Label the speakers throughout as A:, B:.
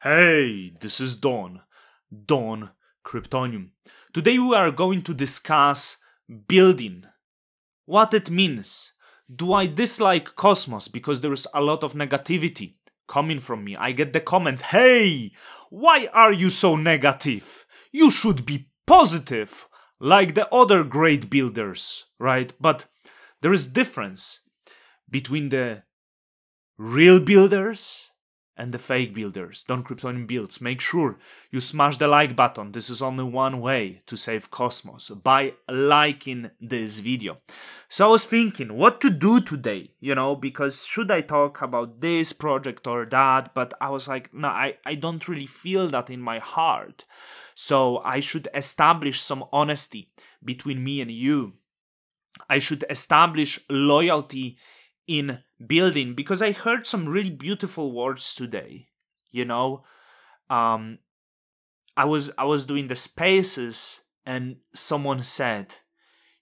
A: Hey, this is Dawn Kryptonium. Today we are going to discuss building, what it means. Do I dislike Cosmos because there is a lot of negativity coming from me? I get the comments, hey, why are you so negative? You should be positive, like the other great builders, right? But there is difference between the real builders and the fake builders. Dawn Kryptonium builds. Make sure you smash the like button. This is only one way to save Cosmos, by liking this video. So I was thinking what to do today, because should I talk about this project or that? But I was like, no, I don't really feel that in my heart. So I should establish some honesty between me and you. I should establish loyalty in building, because I heard some really beautiful words today. I was doing the spaces and someone said,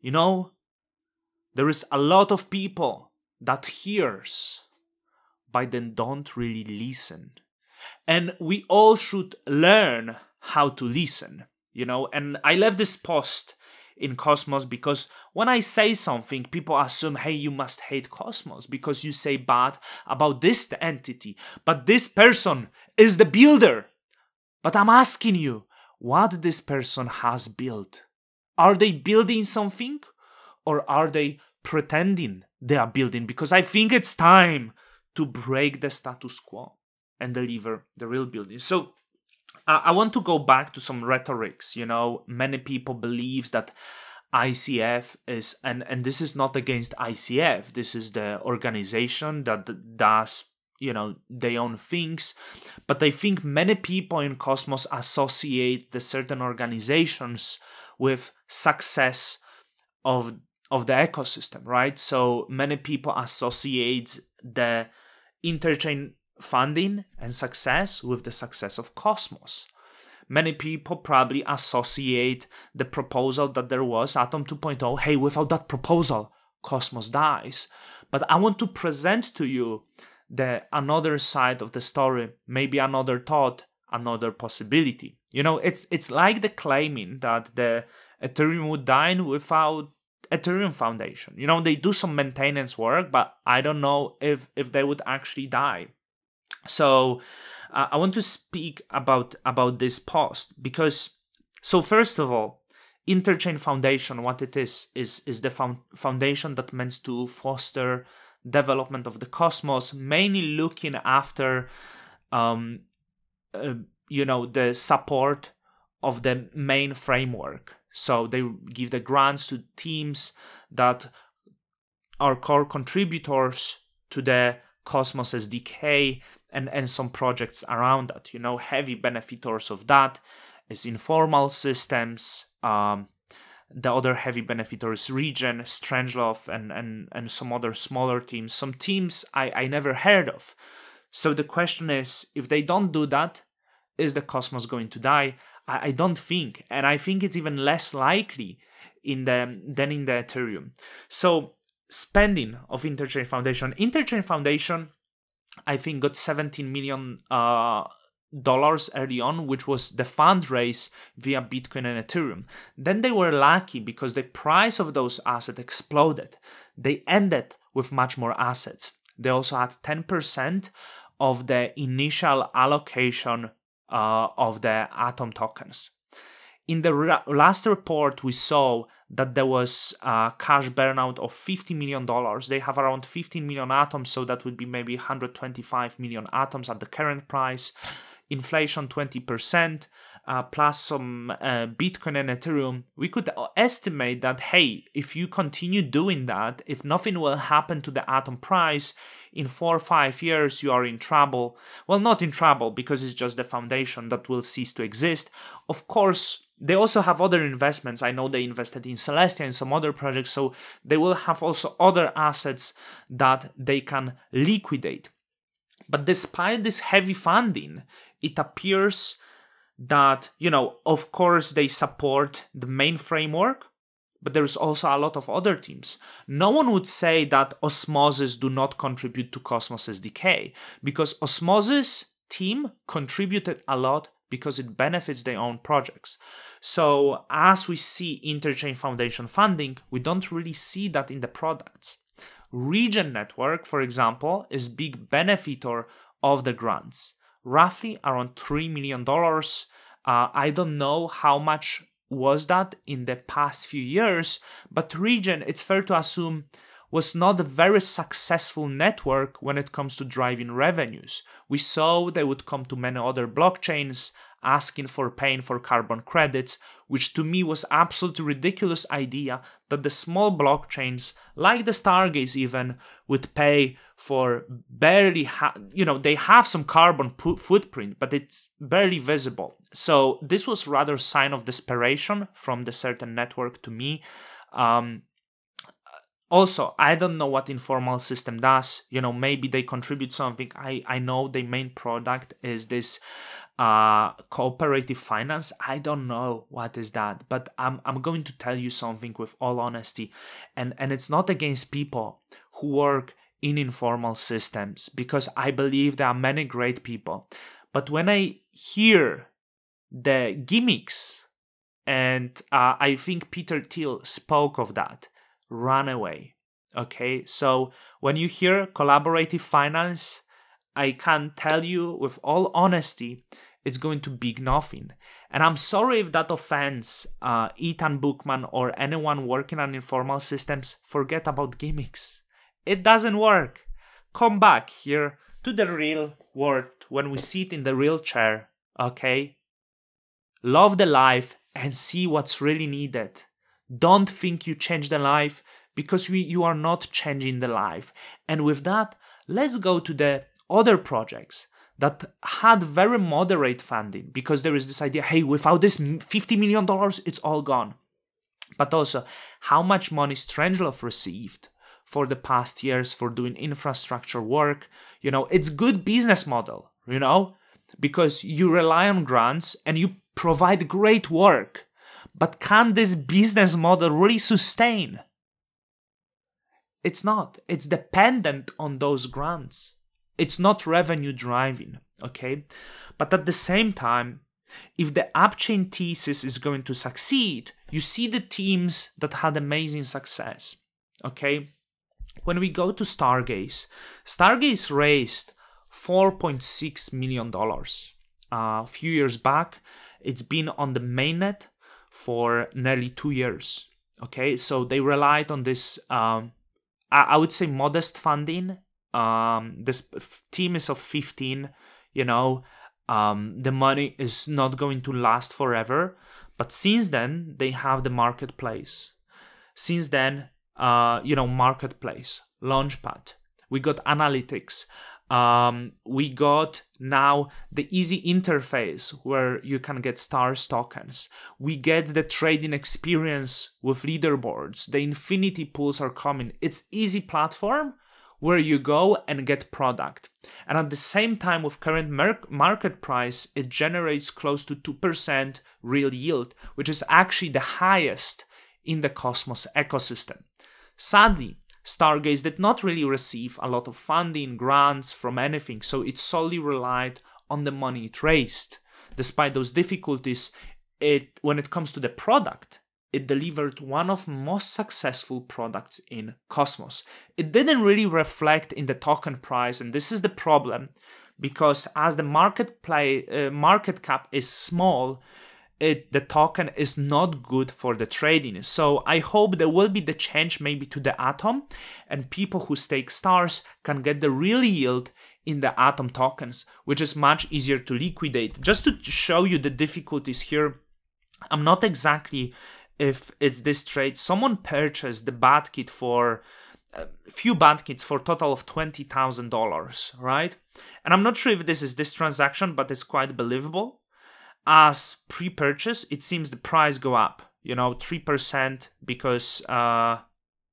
A: there is a lot of people that hears but then don't really listen, and we all should learn how to listen. And I left this post in Cosmos because when I say something, people assume, hey, you must hate Cosmos because you say bad about this entity, but this person is the builder. But I'm asking you, what this person has built? Are they building something, or are they pretending they are building? Because I think it's time to break the status quo and deliver the real building. So I want to go back to some rhetorics. Many people believe that ICF is, and this is not against ICF, this is the organization that does, their own things. But I think many people in Cosmos associate the certain organizations with success of the ecosystem, right? So many people associate the interchain funding and success with the success of Cosmos. Many people probably associate the proposal that there was, Atom 2.0, hey, without that proposal, Cosmos dies. But I want to present to you the another side of the story, maybe another thought, another possibility. It's like the claiming that the Ethereum would die without Ethereum Foundation. They do some maintenance work, but I don't know if they would actually die. So I want to speak about this post because, so first of all, Interchain Foundation, what it is the foundation that meant to foster development of the Cosmos, mainly looking after, the support of the main framework. So they give the grants to teams that are core contributors to the Cosmos SDK, and some projects around that. Heavy benefitors of that is Informal Systems, the other heavy benefitors Regen, Strangelove, and some other smaller teams. Some teams I never heard of. So the question is, if they don't do that, is the Cosmos going to die? I don't think, and I think it's even less likely than in the Ethereum. So spending of Interchain Foundation. Interchain Foundation, I think, got $17 million early on, which was the fundraise via Bitcoin and Ethereum. Then they were lucky because the price of those assets exploded. They ended with much more assets. They also had 10% of the initial allocation of the Atom tokens. In the last report, we saw that there was a cash burnout of $50 million. They have around 15 million atoms, so that would be maybe 125 million atoms at the current price. Inflation 20%, plus some Bitcoin and Ethereum. We could estimate that, hey, if you continue doing that, if nothing will happen to the atom price, in 4 or 5 years you are in trouble. Well, not in trouble, because it's just the foundation that will cease to exist. Of course, they also have other investments. I know they invested in Celestia and some other projects, so they will have also other assets that they can liquidate. But despite this heavy funding, it appears that, of course they support the main framework, but there's also a lot of other teams. No one would say that Osmosis do not contribute to Cosmos SDK, because Osmosis team contributed a lot because it benefits their own projects. So as we see Interchain Foundation funding, we don't really see that in the products. Regen Network, for example, is big benefitor of the grants, roughly around $3 million. I don't know how much was that in the past few years, but Regen, it's fair to assume, was not a very successful network when it comes to driving revenues. We saw they would come to many other blockchains asking for paying for carbon credits, which to me was absolutely ridiculous idea that the small blockchains like the Stargaze even would pay for barely, they have some carbon footprint, but it's barely visible. So this was rather a sign of desperation from the certain network to me. Also, I don't know what Informal System does. Maybe they contribute something. I know their main product is this cooperative finance. I don't know what is that, but I'm going to tell you something with all honesty, and it's not against people who work in informal systems, because I believe there are many great people. But when I hear the gimmicks, and I think Peter Thiel spoke of that, run away. Okay, so when you hear collaborative finance, I can tell you with all honesty, it's going to be nothing. And I'm sorry if that offends Ethan Buchman or anyone working on informal systems. Forget about gimmicks. It doesn't work. Come back here to the real world when we sit in the real chair, okay? Love the life and see what's really needed. Don't think you change the life, because you are not changing the life. And with that, let's go to the other projects that had very moderate funding, because there is this idea, hey, without this $50 million, it's all gone. But also, how much money Strangelove received for the past years for doing infrastructure work. It's good business model, because you rely on grants and you provide great work. But can this business model really sustain? It's not. It's dependent on those grants. It's not revenue driving, okay? But at the same time, if the AppChain thesis is going to succeed, you see the teams that had amazing success, okay? When we go to Stargaze, Stargaze raised $4.6 million. A few years back, it's been on the mainnet for nearly 2 years, okay? So they relied on this, I would say, modest funding. This team is of 15, the money is not going to last forever. But since then, they have the marketplace. Since then, marketplace, Launchpad. We got analytics. We got now the easy interface where you can get stars tokens. We get the trading experience with leaderboards. The infinity pools are coming. It's easy platform where you go and get product. And at the same time, with current market price, it generates close to 2% real yield, which is actually the highest in the Cosmos ecosystem. Sadly, Stargaze did not really receive a lot of funding, grants from anything, so it solely relied on the money it raised. Despite those difficulties, when it comes to the product, it delivered one of the most successful products in Cosmos. It didn't really reflect in the token price, and this is the problem, because as the market cap is small, the token is not good for the trading. So I hope there will be the change maybe to the Atom, and people who stake stars can get the real yield in the Atom tokens, which is much easier to liquidate. Just to show you the difficulties here, I'm not exactly if it's this trade. Someone purchased the bat kit for a few bat kits for a total of $20,000, right? And I'm not sure if this is this transaction, but it's quite believable. As pre-purchase, it seems the price go up, 3%, because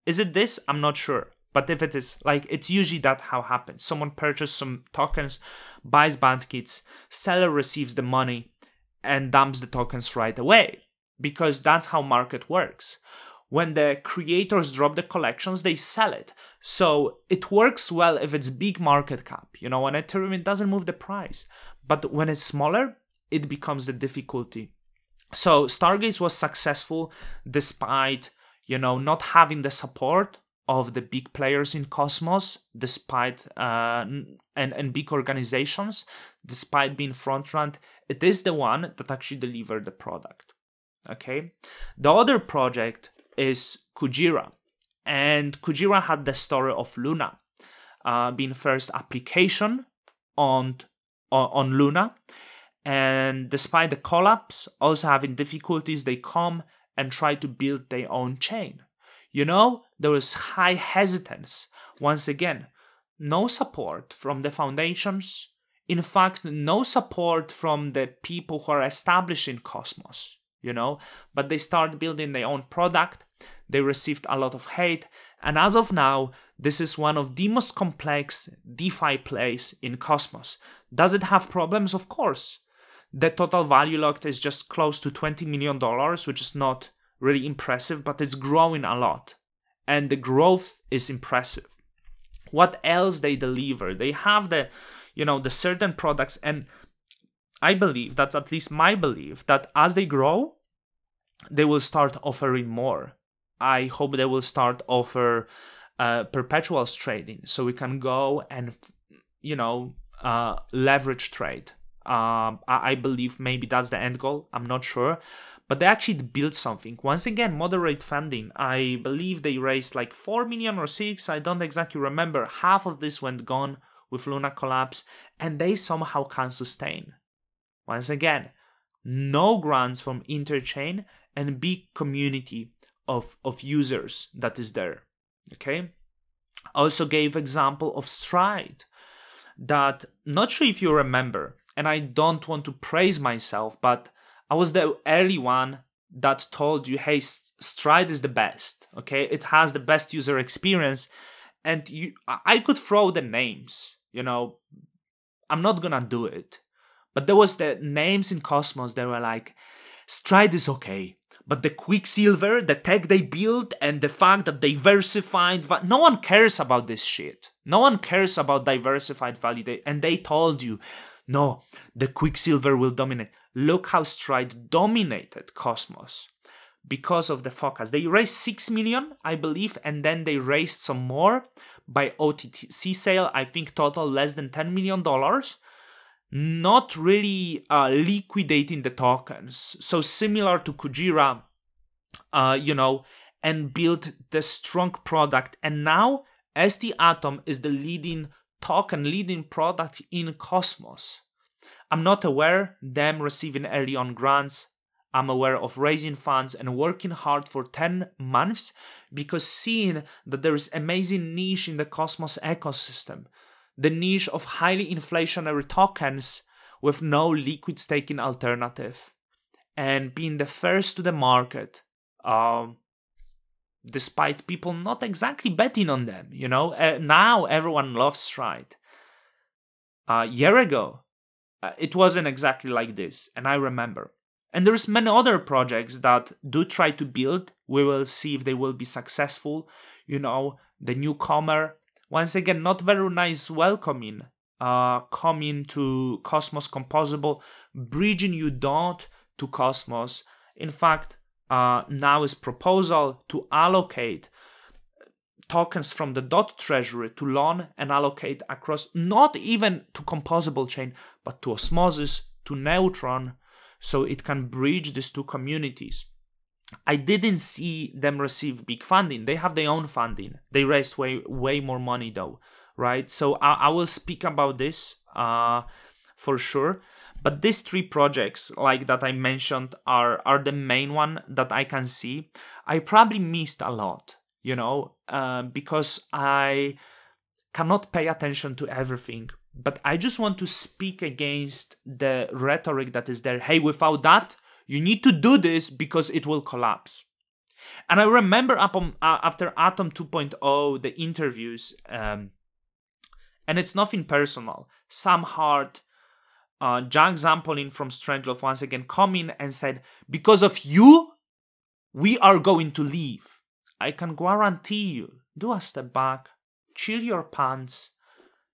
A: is it this? I'm not sure. But if it is, it's usually that how happens. Someone purchases some tokens, buys band kits, seller receives the money and dumps the tokens right away, because that's how market works. when the creators drop the collections, they sell it. So it works well if it's big market cap. You know, on Ethereum, it doesn't move the price. But when it's smaller, it becomes the difficulty. So Stargaze was successful despite, you know, not having the support of the big players in Cosmos, despite and big organizations, despite being front-run. It is the one that actually delivered the product. Okay, the other project is Kujira, and Kujira had the story of Luna being first application on Luna, and despite the collapse, also having difficulties, they come and try to build their own chain. You know, there was high hesitance. Once again, no support from the foundations. In fact, no support from the people who are establishing Cosmos, you know, but they start building their own product. They received a lot of hate. And as of now, this is one of the most complex DeFi plays in Cosmos. Does it have problems? Of course. The total value locked is just close to $20 million, which is not really impressive, but it's growing a lot. And the growth is impressive. What else they deliver? They have the, you know, the certain products, and I believe, that's at least my belief, that as they grow, they will start offering more. I hope they will start offer perpetuals trading, so we can go and, you know, leverage trade. I believe maybe that's the end goal. I'm not sure. But they actually built something. Once again, moderate funding. I believe they raised like 4 million or 6. I don't exactly remember. Half of this went gone with Luna collapse. And they somehow can sustain. Once again, no grants from Interchain and big community of users that is there. Okay? I also gave example of Stride. That, not sure if you remember, and I don't want to praise myself, but I was the early one that told you, hey, Stride is the best, okay? It has the best user experience, and I could throw the names, you know, I'm not gonna do it. But there was the names in Cosmos, they were like, Stride is okay, but the Quicksilver, the tech they built, and the fact that diversified, no one cares about this shit. No one cares about diversified validate, and they told you, no, the Quicksilver will dominate. Look how Stride dominated Cosmos because of the focus. They raised 6 million, I believe, and then they raised some more by OTC sale. I think total less than $10 million. Not really liquidating the tokens. So similar to Kujira, you know, and built the strong product. And now ST Atom is the leading token, leading product in Cosmos. I'm not aware them receiving early on grants. I'm aware of raising funds and working hard for 10 months because seeing that there is amazing niche in the Cosmos ecosystem, the niche of highly inflationary tokens with no liquid staking alternative, and being the first to the market, despite people not exactly betting on them, you know. Now everyone loves Stride. A year ago, it wasn't exactly like this, and I remember. And there's many other projects that do try to build. We will see if they will be successful. You know, the newcomer, once again, not very nice welcoming, coming to Cosmos Composable, bridging UDOT to Cosmos. In fact, now is proposal to allocate tokens from the DOT treasury to LON and allocate across, not even to Composable chain, but to Osmosis, to Neutron, so it can bridge these two communities. I didn't see them receive big funding. They have their own funding. They raised way more money though, right? So I will speak about this for sure. But these three projects, like that I mentioned, are the main one that I can see. I probably missed a lot, you know, because I cannot pay attention to everything. But I just want to speak against the rhetoric that is there. Hey, without that, you need to do this because it will collapse. And I remember after Atom 2.0, the interviews, and it's nothing personal. Sam Hart, Jack Zampolin from Strangelove once again come in and said, because of you, we are going to leave. I can guarantee you, do a step back, chill your pants.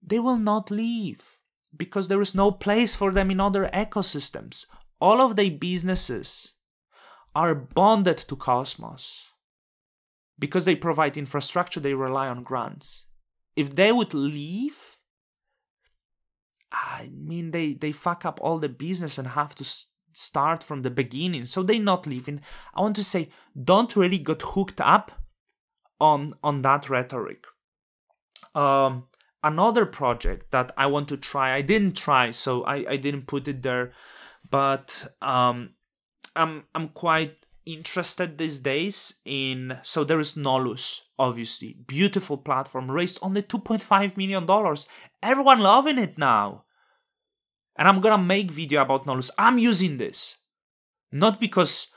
A: They will not leave because there is no place for them in other ecosystems. All of their businesses are bonded to Cosmos. Because they provide infrastructure, they rely on grants. If they would leave, I mean, they fuck up all the business and have to start from the beginning. So they not leaving. I want to say, don't really get hooked up on that rhetoric. Another project that I want to try, I didn't try, so I didn't put it there, but I'm quite interested these days in, so there is Nolus, obviously, beautiful platform, raised only $2.5 million. Everyone loving it now. And I'm gonna make video about Nolus. I'm using this. Not because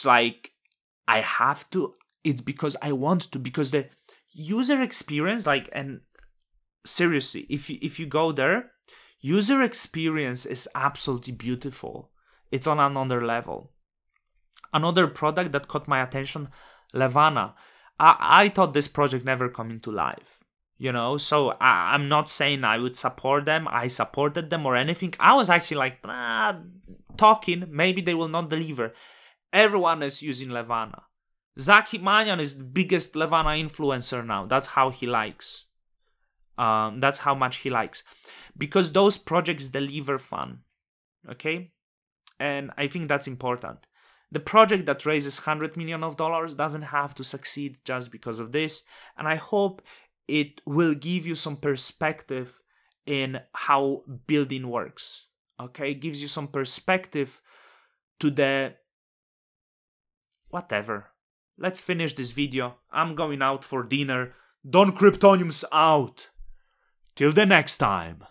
A: like I have to, it's because I want to, because the user experience, like, and seriously, if you go there, user experience is absolutely beautiful. It's on another level. Another product that caught my attention, Levana. I thought this project never coming to life, you know? So I'm not saying I would support them. I supported them or anything. I was actually like, talking, maybe they will not deliver. Everyone is using Levana. Zaki Manyan is the biggest Levana influencer now. That's how he likes. That's how much he likes. Because those projects deliver fun. Okay? And I think that's important. The project that raises $100 million doesn't have to succeed just because of this. And I hope it will give you some perspective in how building works. Okay? It gives you some perspective to the whatever. Let's finish this video. I'm going out for dinner. Don Kryptonium's out. Till the next time.